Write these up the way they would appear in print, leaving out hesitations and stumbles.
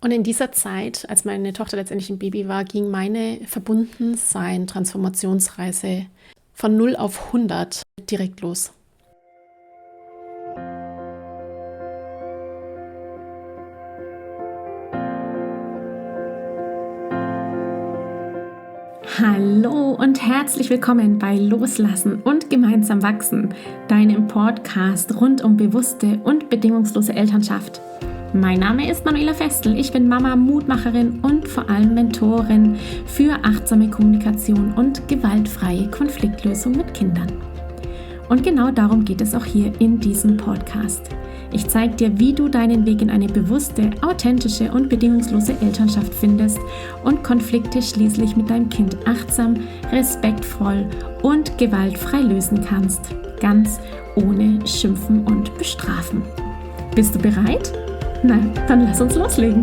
Und in dieser Zeit, als meine Tochter letztendlich ein Baby war, ging meine Verbundensein-Transformationsreise von 0 auf 100 direkt los. Hallo und herzlich willkommen bei Loslassen und gemeinsam wachsen, deinem Podcast rund um bewusste und bedingungslose Elternschaft. Mein Name ist Manuela Festel, ich bin Mama, Mutmacherin und vor allem Mentorin für achtsame Kommunikation und gewaltfreie Konfliktlösung mit Kindern. Und genau darum geht es auch hier in diesem Podcast. Ich zeige dir, wie du deinen Weg in eine bewusste, authentische und bedingungslose Elternschaft findest und Konflikte schließlich mit deinem Kind achtsam, respektvoll und gewaltfrei lösen kannst. Ganz ohne Schimpfen und Bestrafen. Bist du bereit? Na, dann lass uns loslegen.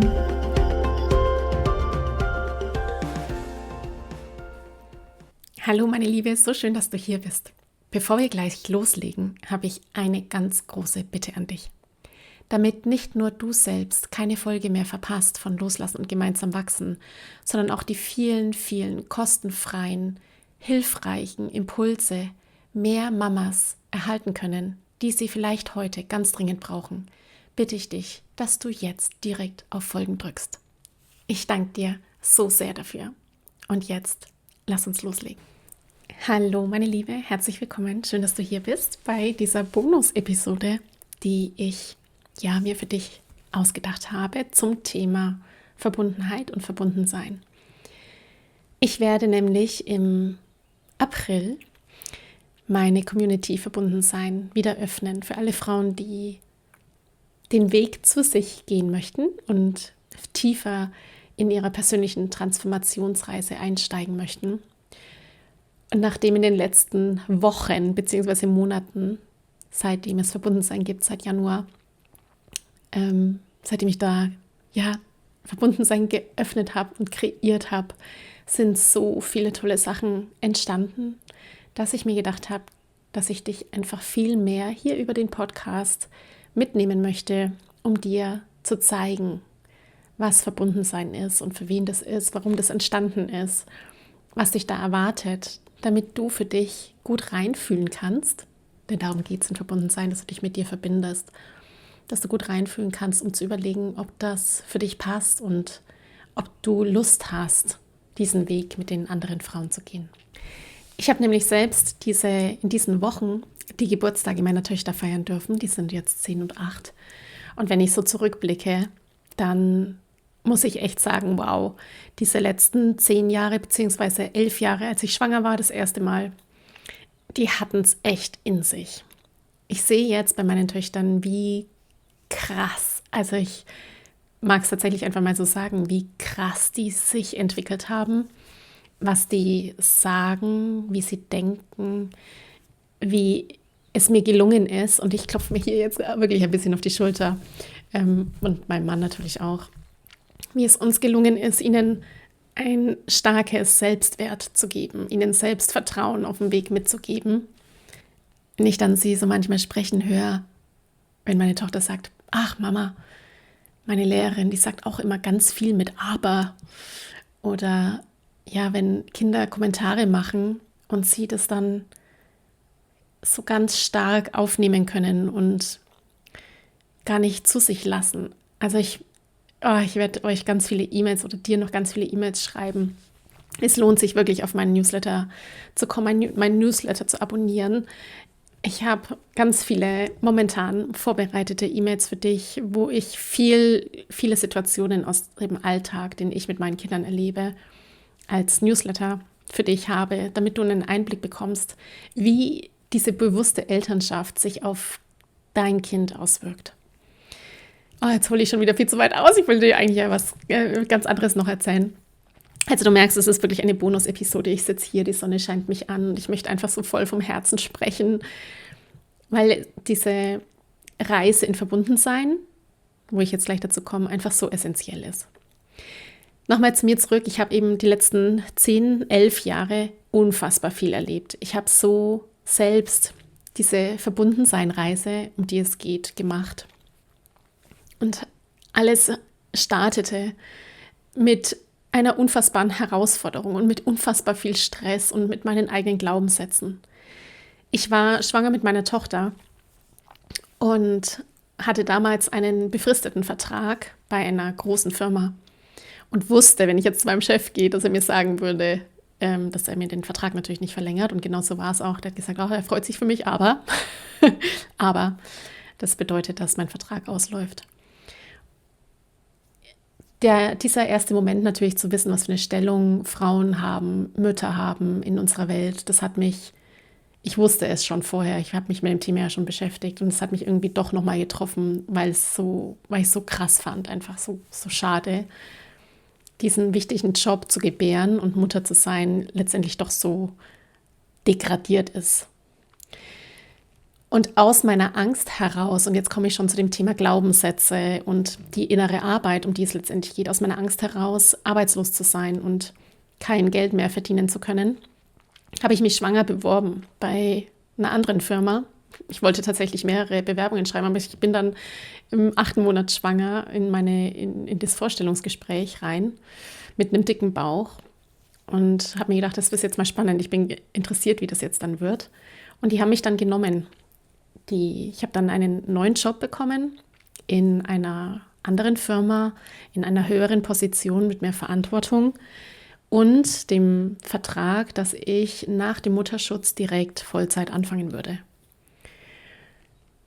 Hallo meine Liebe, so schön, dass du hier bist. Bevor wir gleich loslegen, habe ich eine ganz große Bitte an dich. Damit nicht nur du selbst keine Folge mehr verpasst von Loslassen und gemeinsam wachsen, sondern auch die vielen, vielen kostenfreien, hilfreichen Impulse mehr Mamas erhalten können, die sie vielleicht heute ganz dringend brauchen, bitte ich dich, dass du jetzt direkt auf Folgen drückst. Ich danke dir so sehr dafür. Und jetzt, lass uns loslegen. Hallo meine Liebe, herzlich willkommen. Schön, dass du hier bist bei dieser Bonus-Episode, die ich mir für dich ausgedacht habe zum Thema Verbundenheit und Verbundensein. Ich werde nämlich im April meine Community Verbundensein wieder öffnen für alle Frauen, die den Weg zu sich gehen möchten und tiefer in ihrer persönlichen Transformationsreise einsteigen möchten. Und nachdem in den letzten Wochen bzw. Monaten, seitdem es Verbundensein gibt, seit Januar, seitdem ich da Verbundensein geöffnet habe und kreiert habe, sind so viele tolle Sachen entstanden, dass ich mir gedacht habe, dass ich dich einfach viel mehr hier über den Podcast mitnehmen möchte, um dir zu zeigen, was Verbundensein ist und für wen das ist, warum das entstanden ist, was dich da erwartet, damit du für dich gut reinfühlen kannst, denn darum geht es im Verbundensein, dass du dich mit dir verbindest, dass du gut reinfühlen kannst, um zu überlegen, ob das für dich passt und ob du Lust hast, diesen Weg mit den anderen Frauen zu gehen. Ich habe nämlich selbst in diesen Wochen die Geburtstage meiner Töchter feiern dürfen, die sind jetzt 10 und 8. Und wenn ich so zurückblicke, dann muss ich echt sagen, wow, diese letzten 10 Jahre bzw. 11 Jahre, als ich schwanger war, das erste Mal, die hatten es echt in sich. Ich sehe jetzt bei meinen Töchtern, wie krass, also ich mag es tatsächlich einfach mal so sagen, wie krass die sich entwickelt haben, was die sagen, wie sie denken, wie es mir gelungen ist. Und ich klopfe mir hier jetzt wirklich ein bisschen auf die Schulter und mein Mann natürlich auch, wie es uns gelungen ist, ihnen ein starkes Selbstwert zu geben, ihnen Selbstvertrauen auf dem Weg mitzugeben. Wenn ich dann sie so manchmal sprechen höre, wenn meine Tochter sagt, ach Mama, meine Lehrerin, die sagt auch immer ganz viel mit aber. Oder wenn Kinder Kommentare machen und sie das dann so ganz stark aufnehmen können und gar nicht zu sich lassen. Also ich werde euch ganz viele E-Mails oder dir noch ganz viele E-Mails schreiben. Es lohnt sich wirklich, auf meinen Newsletter zu kommen, meinen Newsletter zu abonnieren. Ich habe ganz viele momentan vorbereitete E-Mails für dich, wo ich viele Situationen aus dem Alltag, den ich mit meinen Kindern erlebe, als Newsletter für dich habe, damit du einen Einblick bekommst, wie diese bewusste Elternschaft sich auf dein Kind auswirkt. Oh, jetzt hole ich schon wieder viel zu weit aus. Ich will dir eigentlich was ganz anderes noch erzählen. Also du merkst, es ist wirklich eine Bonus-Episode. Ich sitze hier, die Sonne scheint mich an und ich möchte einfach so voll vom Herzen sprechen, weil diese Reise in Verbundensein, wo ich jetzt gleich dazu komme, einfach so essentiell ist. Nochmal zu mir zurück. Ich habe eben die letzten 10, 11 Jahre unfassbar viel erlebt. Ich habe so selbst diese Verbundensein-Reise, um die es geht, gemacht. Und alles startete mit einer unfassbaren Herausforderung und mit unfassbar viel Stress und mit meinen eigenen Glaubenssätzen. Ich war schwanger mit meiner Tochter und hatte damals einen befristeten Vertrag bei einer großen Firma und wusste, wenn ich jetzt zu meinem Chef gehe, dass er mir sagen würde, dass er mir den Vertrag natürlich nicht verlängert. Und genau so war es auch. Der hat gesagt, er freut sich für mich, aber das bedeutet, dass mein Vertrag ausläuft. Dieser erste Moment natürlich zu wissen, was für eine Stellung Frauen haben, Mütter haben in unserer Welt, ich wusste es schon vorher, ich habe mich mit dem Thema ja schon beschäftigt und es hat mich irgendwie doch nochmal getroffen, weil ich es so krass fand, einfach so schade, diesen wichtigen Job zu gebären und Mutter zu sein, letztendlich doch so degradiert ist. Und aus meiner Angst heraus, und jetzt komme ich schon zu dem Thema Glaubenssätze und die innere Arbeit, um die es letztendlich geht, aus meiner Angst heraus, arbeitslos zu sein und kein Geld mehr verdienen zu können, habe ich mich schwanger beworben bei einer anderen Firma. Ich wollte tatsächlich mehrere Bewerbungen schreiben, aber ich bin dann im 8. Monat schwanger in das Vorstellungsgespräch rein mit einem dicken Bauch und habe mir gedacht, das ist jetzt mal spannend. Ich bin interessiert, wie das jetzt dann wird. Und die haben mich dann genommen. Ich habe dann einen neuen Job bekommen in einer anderen Firma, in einer höheren Position mit mehr Verantwortung und dem Vertrag, dass ich nach dem Mutterschutz direkt Vollzeit anfangen würde.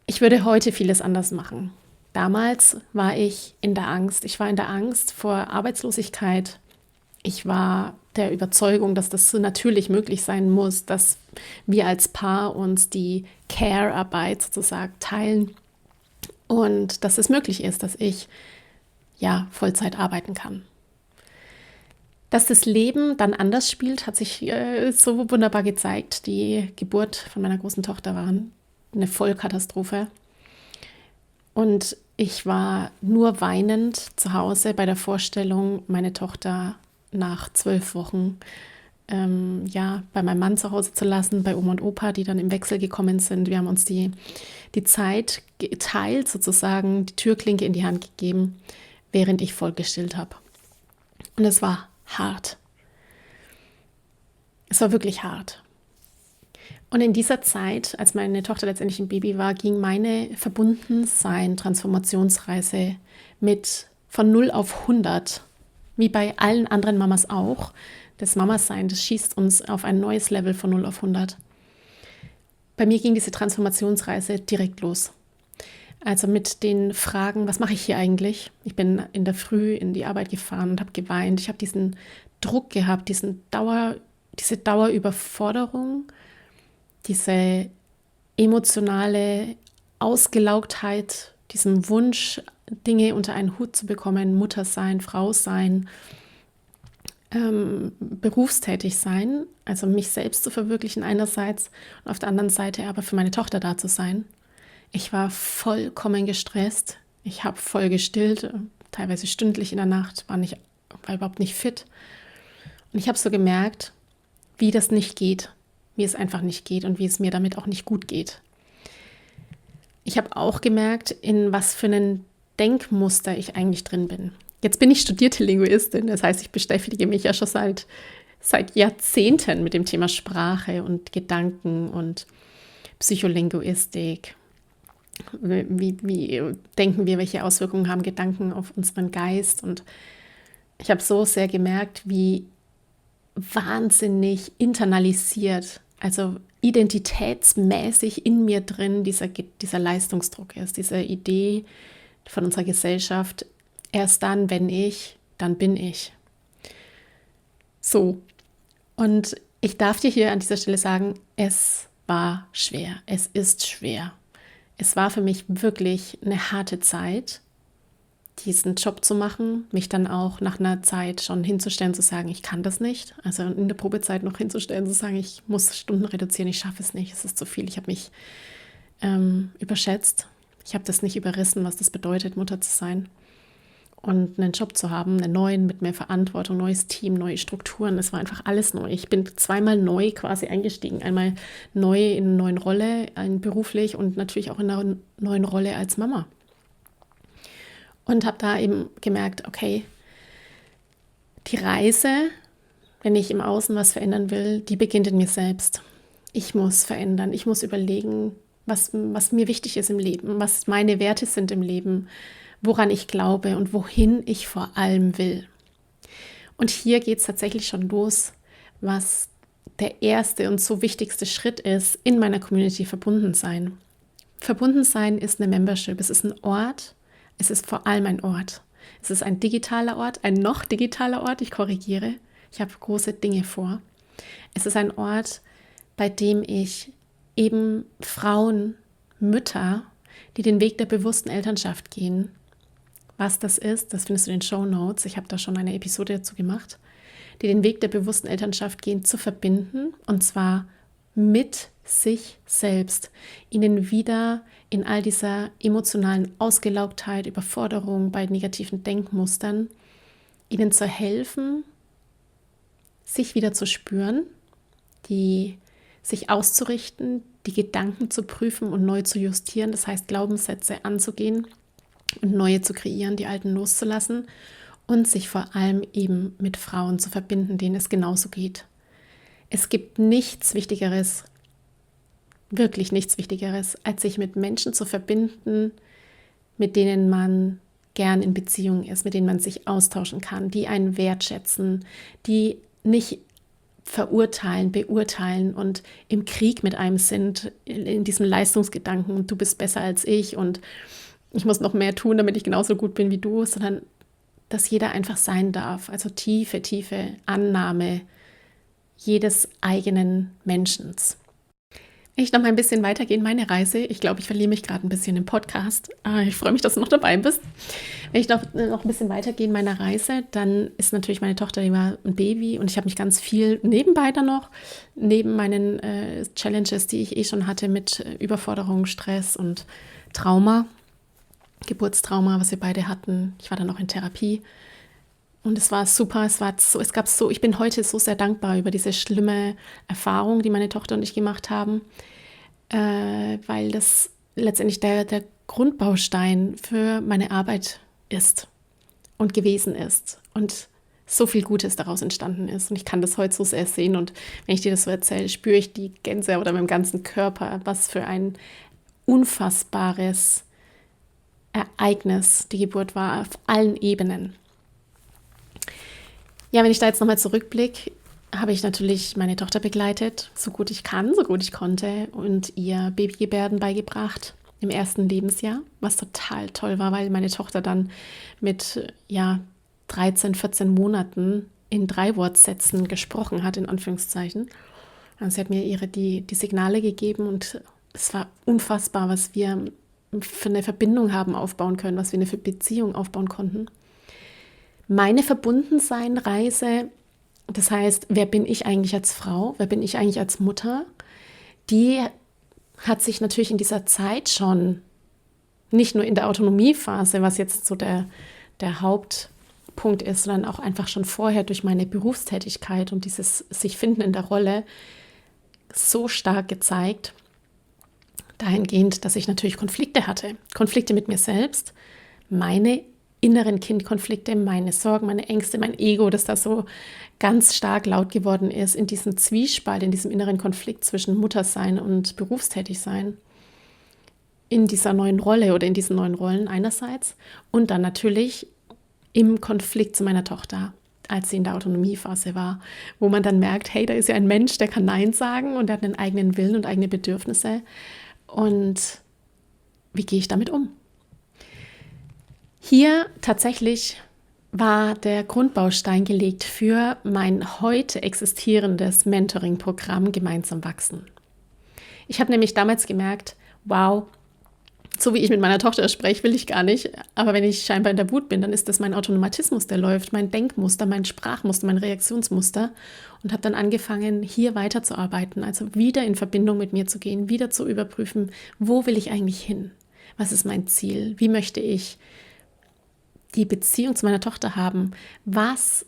Ich würde heute vieles anders machen. Damals war ich in der Angst. Ich war in der Angst vor Arbeitslosigkeit. Ich war der Überzeugung, dass das so natürlich möglich sein muss, dass wir als Paar uns die Care-Arbeit sozusagen teilen und dass es möglich ist, dass ich Vollzeit arbeiten kann. Dass das Leben dann anders spielt, hat sich so wunderbar gezeigt. Die Geburt von meiner großen Tochter war eine Vollkatastrophe. Und ich war nur weinend zu Hause bei der Vorstellung, meine Tochter nach 12 Wochen bei meinem Mann zu Hause zu lassen, bei Oma und Opa, die dann im Wechsel gekommen sind. Wir haben uns die Zeit geteilt, sozusagen, die Türklinke in die Hand gegeben, während ich voll gestillt habe. Und es war hart. Es war wirklich hart. Und in dieser Zeit, als meine Tochter letztendlich ein Baby war, ging meine Verbundensein-Transformationsreise von 0 auf 100, wie bei allen anderen Mamas auch. Das Mamasein, das schießt uns auf ein neues Level von 0 auf 100. Bei mir ging diese Transformationsreise direkt los. Also mit den Fragen, was mache ich hier eigentlich? Ich bin in der Früh in die Arbeit gefahren und habe geweint. Ich habe diesen Druck gehabt, diese Dauerüberforderung, diese emotionale Ausgelaugtheit, diesen Wunsch, Dinge unter einen Hut zu bekommen, Mutter sein, Frau sein, berufstätig sein, also mich selbst zu verwirklichen einerseits und auf der anderen Seite aber für meine Tochter da zu sein. Ich war vollkommen gestresst, ich habe voll gestillt, teilweise stündlich in der Nacht, war überhaupt nicht fit. Und ich habe so gemerkt, wie das nicht geht, wie es einfach nicht geht und wie es mir damit auch nicht gut geht. Ich habe auch gemerkt, in was für ein Denkmuster ich eigentlich drin bin. Jetzt bin ich studierte Linguistin, das heißt, ich beschäftige mich ja schon seit Jahrzehnten mit dem Thema Sprache und Gedanken und Psycholinguistik. Wie denken wir, welche Auswirkungen haben Gedanken auf unseren Geist? Und ich habe so sehr gemerkt, wie wahnsinnig internalisiert, also identitätsmäßig in mir drin dieser Leistungsdruck ist, diese Idee von unserer Gesellschaft, erst dann, wenn ich, dann bin ich. So, und ich darf dir hier an dieser Stelle sagen, es war schwer, es ist schwer. Es war für mich wirklich eine harte Zeit, diesen Job zu machen, mich dann auch nach einer Zeit schon hinzustellen, zu sagen, ich kann das nicht. Also in der Probezeit noch hinzustellen, zu sagen, ich muss Stunden reduzieren, ich schaffe es nicht, es ist zu viel, ich habe mich überschätzt. Ich habe das nicht überrissen, was das bedeutet, Mutter zu sein. Und einen Job zu haben, einen neuen, mit mehr Verantwortung, neues Team, neue Strukturen. Es war einfach alles neu. Ich bin zweimal neu quasi eingestiegen. Einmal neu in einer neuen Rolle, beruflich und natürlich auch in einer neuen Rolle als Mama. Und habe da eben gemerkt, okay, die Reise, wenn ich im Außen was verändern will, die beginnt in mir selbst. Ich muss verändern, ich muss überlegen, was mir wichtig ist im Leben, was meine Werte sind im Leben, woran ich glaube und wohin ich vor allem will. Und hier geht es tatsächlich schon los, was der erste und so wichtigste Schritt ist in meiner Community: Verbundensein. Verbundensein ist eine Membership, es ist ein Ort, es ist vor allem ein Ort. Es ist ein digitaler Ort, ein noch digitaler Ort, ich korrigiere, ich habe große Dinge vor. Es ist ein Ort, bei dem ich eben Frauen, Mütter, die den Weg der bewussten Elternschaft gehen. Was das ist, das findest du in den Shownotes. Ich habe da schon eine Episode dazu gemacht. Die den Weg der bewussten Elternschaft gehen, zu verbinden, und zwar mit sich selbst, ihnen wieder in all dieser emotionalen Ausgelaugtheit, Überforderung bei negativen Denkmustern, ihnen zu helfen, sich wieder zu spüren, sich auszurichten, die Gedanken zu prüfen und neu zu justieren, das heißt Glaubenssätze anzugehen und neue zu kreieren, die alten loszulassen und sich vor allem eben mit Frauen zu verbinden, denen es genauso geht. Es gibt nichts Wichtigeres, wirklich nichts Wichtigeres, als sich mit Menschen zu verbinden, mit denen man gern in Beziehung ist, mit denen man sich austauschen kann, die einen wertschätzen, die nicht verurteilen, beurteilen und im Krieg mit einem sind, in diesem Leistungsgedanken und du bist besser als ich und ich muss noch mehr tun, damit ich genauso gut bin wie du, sondern dass jeder einfach sein darf. Also tiefe, tiefe Annahme jedes eigenen Menschen. Wenn ich noch mal ein bisschen weitergehe in meine Reise, ich glaube, ich verliere mich gerade ein bisschen im Podcast. Ich freue mich, dass du noch dabei bist. Wenn ich noch ein bisschen weitergehe in meiner Reise, dann ist natürlich meine Tochter, die war ein Baby und ich habe mich ganz viel nebenbei dann noch, neben meinen Challenges, die ich schon hatte mit Überforderung, Stress und Trauma, Geburtstrauma, was wir beide hatten. Ich war dann auch in Therapie und es war super. Ich bin heute so sehr dankbar über diese schlimme Erfahrung, die meine Tochter und ich gemacht haben, weil das letztendlich der Grundbaustein für meine Arbeit ist und gewesen ist und so viel Gutes daraus entstanden ist. Und ich kann das heute so sehr sehen und wenn ich dir das so erzähle, spüre ich die Gänsehaut an meinem ganzen Körper, was für ein unfassbares Ereignis die Geburt war, auf allen Ebenen. Ja, wenn ich da jetzt nochmal zurückblicke, habe ich natürlich meine Tochter begleitet, so gut ich kann, so gut ich konnte und ihr Babygebärden beigebracht im ersten Lebensjahr, was total toll war, weil meine Tochter dann mit 13, 14 Monaten in 3 Wortsätzen gesprochen hat, in Anführungszeichen. Also sie hat mir die Signale gegeben und es war unfassbar, was wir für eine Verbindung haben aufbauen können, was wir eine Beziehung aufbauen konnten. Meine Verbundensein-Reise, das heißt, wer bin ich eigentlich als Frau, wer bin ich eigentlich als Mutter, die hat sich natürlich in dieser Zeit schon, nicht nur in der Autonomiephase, was jetzt so der Hauptpunkt ist, sondern auch einfach schon vorher durch meine Berufstätigkeit und dieses sich finden in der Rolle so stark gezeigt, dahingehend, dass ich natürlich Konflikte hatte. Konflikte mit mir selbst, meine inneren Kindkonflikte, meine Sorgen, meine Ängste, mein Ego, das da so ganz stark laut geworden ist, in diesem Zwiespalt, in diesem inneren Konflikt zwischen Muttersein und Berufstätigsein, in dieser neuen Rolle oder in diesen neuen Rollen einerseits und dann natürlich im Konflikt zu meiner Tochter, als sie in der Autonomiephase war, wo man dann merkt, hey, da ist ja ein Mensch, der kann Nein sagen und der hat einen eigenen Willen und eigene Bedürfnisse. Und wie gehe ich damit um? Hier tatsächlich war der Grundbaustein gelegt für mein heute existierendes Mentoring-Programm Gemeinsam wachsen. Ich habe nämlich damals gemerkt, wow, so wie ich mit meiner Tochter spreche, will ich gar nicht. Aber wenn ich scheinbar in der Wut bin, dann ist das mein Automatismus, der läuft, mein Denkmuster, mein Sprachmuster, mein Reaktionsmuster. Und habe dann angefangen, hier weiterzuarbeiten, also wieder in Verbindung mit mir zu gehen, wieder zu überprüfen, wo will ich eigentlich hin? Was ist mein Ziel? Wie möchte ich die Beziehung zu meiner Tochter haben? Was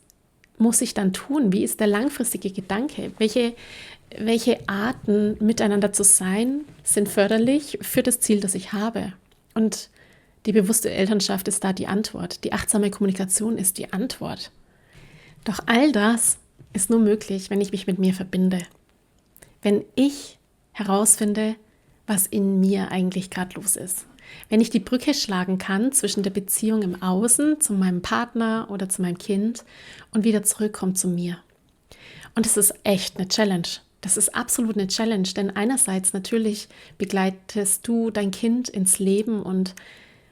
muss ich dann tun? Wie ist der langfristige Gedanke? Welche Arten miteinander zu sein sind förderlich für das Ziel, das ich habe? Und Die bewusste Elternschaft ist da die Antwort. Die achtsame Kommunikation ist die Antwort. Doch all das ist nur möglich, wenn ich mich mit mir verbinde. Wenn ich herausfinde, was in mir eigentlich gerade los ist. Wenn ich die Brücke schlagen kann zwischen der Beziehung im Außen zu meinem Partner oder zu meinem Kind und wieder zurückkomme zu mir. Und es ist echt eine Challenge. Das ist absolut eine Challenge, denn einerseits natürlich begleitest du dein Kind ins Leben und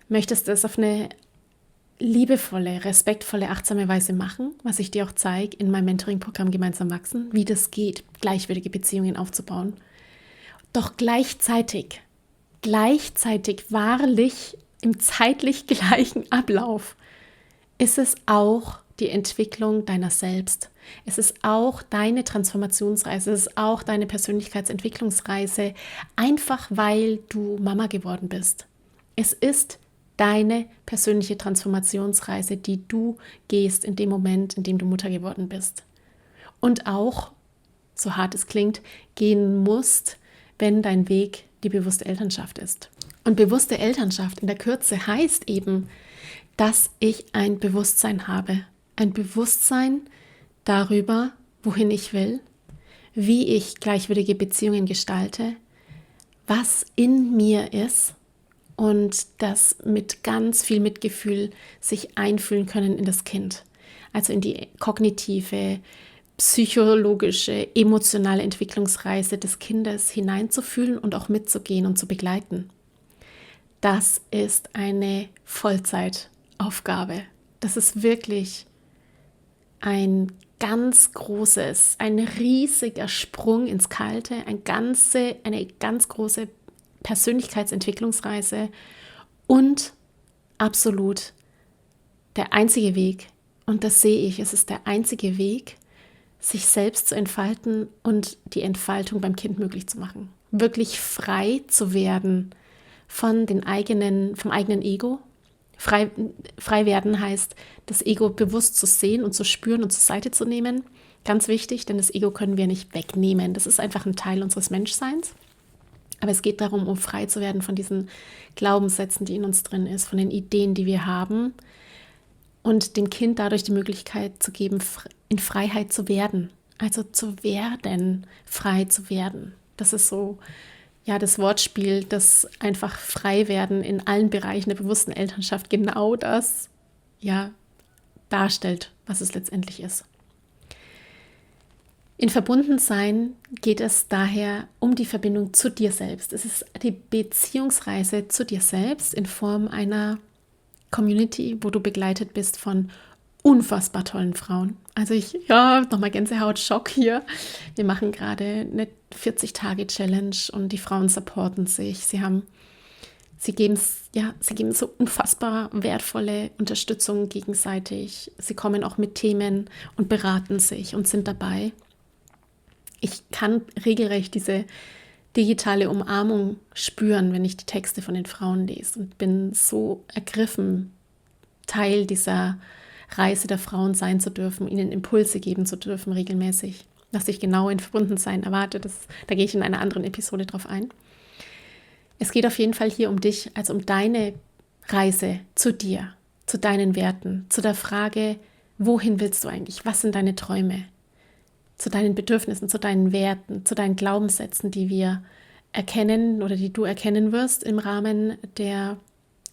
möchtest es auf eine liebevolle, respektvolle, achtsame Weise machen, was ich dir auch zeige in meinem Mentoring-Programm Gemeinsam wachsen, wie das geht, gleichwürdige Beziehungen aufzubauen. Doch gleichzeitig wahrlich im zeitlich gleichen Ablauf ist es auch die Entwicklung deiner selbst. Es ist auch deine Transformationsreise, es ist auch deine Persönlichkeitsentwicklungsreise, einfach weil du Mama geworden bist. Es ist deine persönliche Transformationsreise, die du gehst in dem Moment, in dem du Mutter geworden bist. Und auch, so hart es klingt, gehen musst, wenn dein Weg die bewusste Elternschaft ist. Und bewusste Elternschaft in der Kürze heißt eben, dass ich ein Bewusstsein habe. Ein Bewusstsein darüber, wohin ich will, wie ich gleichwürdige Beziehungen gestalte, was in mir ist und das mit ganz viel Mitgefühl sich einfühlen können in das Kind. Also in die kognitive, psychologische, emotionale Entwicklungsreise des Kindes hineinzufühlen und auch mitzugehen und zu begleiten. Das ist eine Vollzeitaufgabe. Das ist wirklich ein ganz riesiger Sprung ins Kalte, eine ganz große Persönlichkeitsentwicklungsreise und absolut der einzige Weg, und das sehe ich, es ist der einzige Weg, sich selbst zu entfalten und die Entfaltung beim Kind möglich zu machen. Wirklich frei zu werden vom eigenen Ego. Frei werden heißt, das Ego bewusst zu sehen und zu spüren und zur Seite zu nehmen. Ganz wichtig, denn das Ego können wir nicht wegnehmen. Das ist einfach ein Teil unseres Menschseins. Aber es geht darum, um frei zu werden von diesen Glaubenssätzen, die in uns drin ist, von den Ideen, die wir haben und dem Kind dadurch die Möglichkeit zu geben, in Freiheit zu werden. Also zu werden, frei zu werden. Das ist so, ja, das Wortspiel, das einfach frei werden in allen Bereichen der bewussten Elternschaft genau das, ja, darstellt, was es letztendlich ist. In Verbundensein geht es daher um die Verbindung zu dir selbst. Es ist die Beziehungsreise zu dir selbst in Form einer Community, wo du begleitet bist von unfassbar tollen Frauen. Also nochmal Gänsehaut, Schock hier. Wir machen gerade eine 40-Tage-Challenge und die Frauen supporten sich. Sie geben so unfassbar wertvolle Unterstützung gegenseitig. Sie kommen auch mit Themen und beraten sich und sind dabei. Ich kann regelrecht diese digitale Umarmung spüren, wenn ich die Texte von den Frauen lese und bin so ergriffen, Teil dieser Reise der Frauen sein zu dürfen, ihnen Impulse geben zu dürfen regelmäßig. Was ich genau in Verbundensein erwarte, da gehe ich in einer anderen Episode drauf ein. Es geht auf jeden Fall hier um dich, also um deine Reise zu dir, zu deinen Werten, zu der Frage, wohin willst du eigentlich, was sind deine Träume, zu deinen Bedürfnissen, zu deinen Werten, zu deinen Glaubenssätzen, die wir erkennen oder die du erkennen wirst im Rahmen der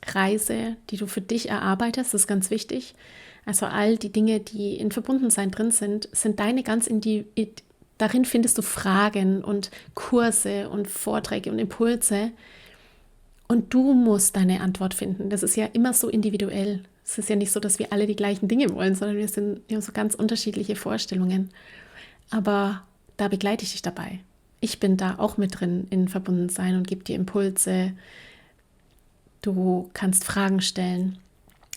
Reise, die du für dich erarbeitest. Das ist ganz wichtig. Also all die Dinge, die in Verbundensein drin sind deine darin findest du Fragen und Kurse und Vorträge und Impulse und du musst deine Antwort finden. Das ist ja immer so individuell. Es ist ja nicht so, dass wir alle die gleichen Dinge wollen, sondern wir haben so ganz unterschiedliche Vorstellungen. Aber da begleite ich dich dabei. Ich bin da auch mit drin in Verbundensein und gebe dir Impulse. Du kannst Fragen stellen.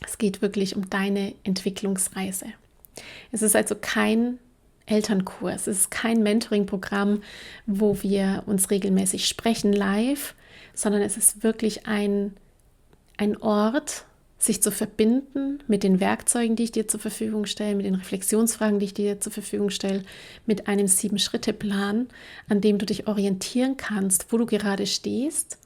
Es geht wirklich um deine Entwicklungsreise. Es ist also kein Elternkurs, es ist kein Mentoring-Programm, wo wir uns regelmäßig sprechen live, sondern es ist wirklich ein Ort, sich zu verbinden mit den Werkzeugen, die ich dir zur Verfügung stelle, mit den Reflexionsfragen, die ich dir zur Verfügung stelle, mit einem 7-Schritte-Plan, an dem du dich orientieren kannst, wo du gerade stehst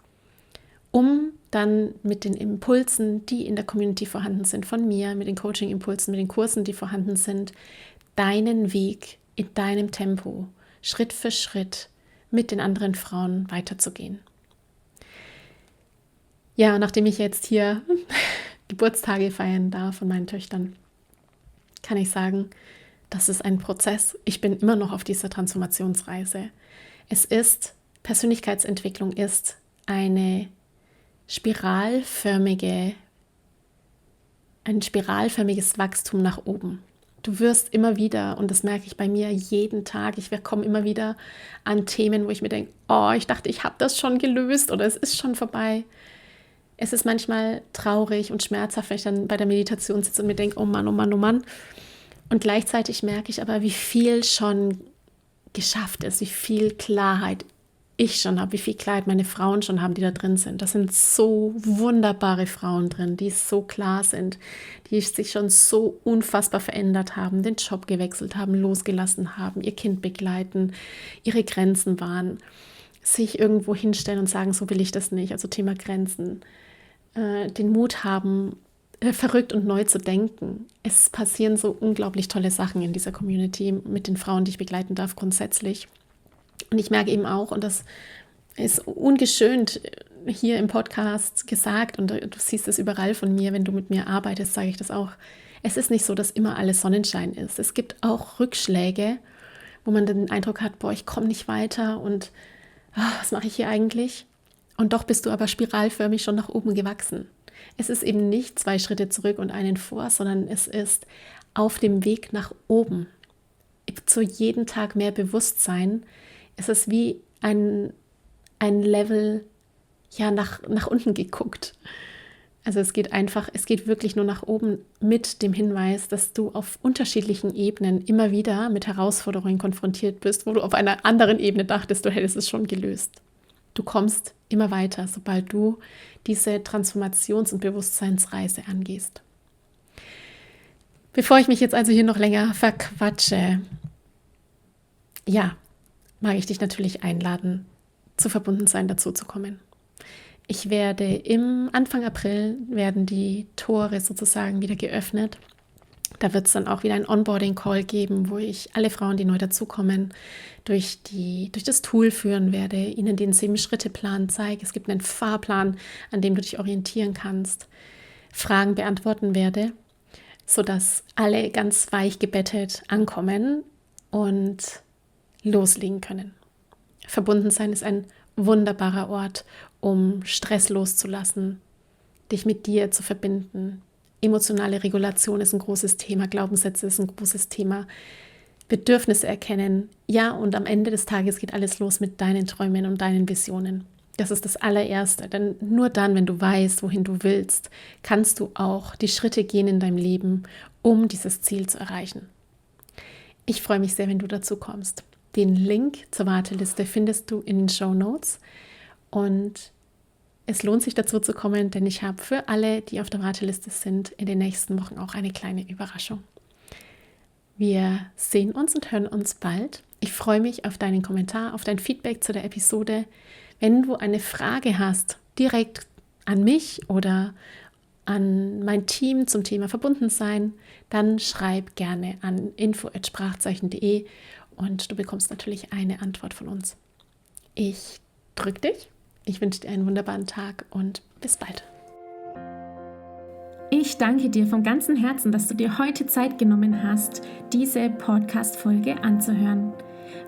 um dann mit den Impulsen, die in der Community vorhanden sind, von mir, mit den Coaching-Impulsen, mit den Kursen, die vorhanden sind, deinen Weg in deinem Tempo, Schritt für Schritt mit den anderen Frauen weiterzugehen. Ja, nachdem ich jetzt hier Geburtstage feiern darf von meinen Töchtern, kann ich sagen, das ist ein Prozess. Ich bin immer noch auf dieser Transformationsreise. Persönlichkeitsentwicklung ist ein spiralförmiges Wachstum nach oben. Du wirst immer wieder, und das merke ich bei mir jeden Tag, ich komme immer wieder an Themen, wo ich mir denke, oh, ich dachte, ich habe das schon gelöst oder es ist schon vorbei. Es ist manchmal traurig und schmerzhaft, wenn ich dann bei der Meditation sitze und mir denke, oh Mann, oh Mann, oh Mann. Und gleichzeitig merke ich aber, wie viel schon geschafft ist, wie viel Klarheit ich schon habe, wie viel Klarheit meine Frauen schon haben, die da drin sind. Das sind so wunderbare Frauen drin, die so klar sind, die sich schon so unfassbar verändert haben, den Job gewechselt haben, losgelassen haben, ihr Kind begleiten, ihre Grenzen wahren, sich irgendwo hinstellen und sagen, so will ich das nicht, also Thema Grenzen, den Mut haben, verrückt und neu zu denken. Es passieren so unglaublich tolle Sachen in dieser Community mit den Frauen, die ich begleiten darf, grundsätzlich. Und ich merke eben auch, und das ist ungeschönt hier im Podcast gesagt, und du siehst es überall von mir, wenn du mit mir arbeitest, sage ich das auch, es ist nicht so, dass immer alles Sonnenschein ist. Es gibt auch Rückschläge, wo man den Eindruck hat, boah, ich komme nicht weiter und was mache ich hier eigentlich? Und doch bist du aber spiralförmig schon nach oben gewachsen. Es ist eben nicht 2 Schritte zurück und einen vor, sondern es ist auf dem Weg nach oben. Zu jedem Tag mehr Bewusstsein. Es ist wie ein Level nach unten geguckt. Also es geht wirklich nur nach oben mit dem Hinweis, dass du auf unterschiedlichen Ebenen immer wieder mit Herausforderungen konfrontiert bist, wo du auf einer anderen Ebene dachtest, du hättest es schon gelöst. Du kommst immer weiter, sobald du diese Transformations- und Bewusstseinsreise angehst. Bevor ich mich jetzt also hier noch länger verquatsche, mag ich dich natürlich einladen, zu Verbundensein dazu zu kommen. Anfang April werden die Tore sozusagen wieder geöffnet. Da wird es dann auch wieder ein Onboarding-Call geben, wo ich alle Frauen, die neu dazukommen, durch das Tool führen werde, ihnen den 7-Schritte-Plan zeige. Es gibt einen Fahrplan, an dem du dich orientieren kannst, Fragen beantworten werde, sodass alle ganz weich gebettet ankommen und loslegen können. Verbundensein ist ein wunderbarer Ort, um Stress loszulassen, dich mit dir zu verbinden. Emotionale Regulation ist ein großes Thema, Glaubenssätze ist ein großes Thema, Bedürfnisse erkennen. Ja, und am Ende des Tages geht alles los mit deinen Träumen und deinen Visionen. Das ist das allererste, denn nur dann, wenn du weißt, wohin du willst, kannst du auch die Schritte gehen in deinem Leben, um dieses Ziel zu erreichen. Ich freue mich sehr, wenn du dazu kommst. Den Link zur Warteliste findest du in den Shownotes und es lohnt sich dazu zu kommen, denn ich habe für alle, die auf der Warteliste sind, in den nächsten Wochen auch eine kleine Überraschung. Wir sehen uns und hören uns bald. Ich freue mich auf deinen Kommentar, auf dein Feedback zu der Episode. Wenn du eine Frage hast, direkt an mich oder an mein Team zum Thema Verbundensein, dann schreib gerne an info@sprachzeichen.de und du bekommst natürlich eine Antwort von uns. Ich drücke dich. Ich wünsche dir einen wunderbaren Tag und bis bald. Ich danke dir von ganzem Herzen, dass du dir heute Zeit genommen hast, diese Podcast-Folge anzuhören.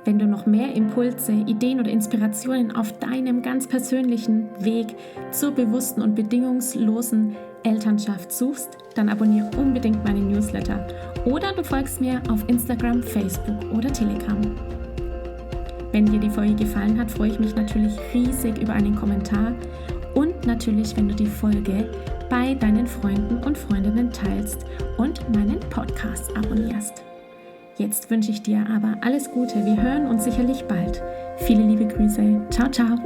Wenn du noch mehr Impulse, Ideen oder Inspirationen auf deinem ganz persönlichen Weg zur bewussten und bedingungslosen Elternschaft suchst, dann abonniere unbedingt meinen Newsletter oder du folgst mir auf Instagram, Facebook oder Telegram. Wenn dir die Folge gefallen hat, freue ich mich natürlich riesig über einen Kommentar und natürlich, wenn du die Folge bei deinen Freunden und Freundinnen teilst und meinen Podcast abonnierst. Jetzt wünsche ich dir aber alles Gute. Wir hören uns sicherlich bald. Viele liebe Grüße. Ciao, ciao.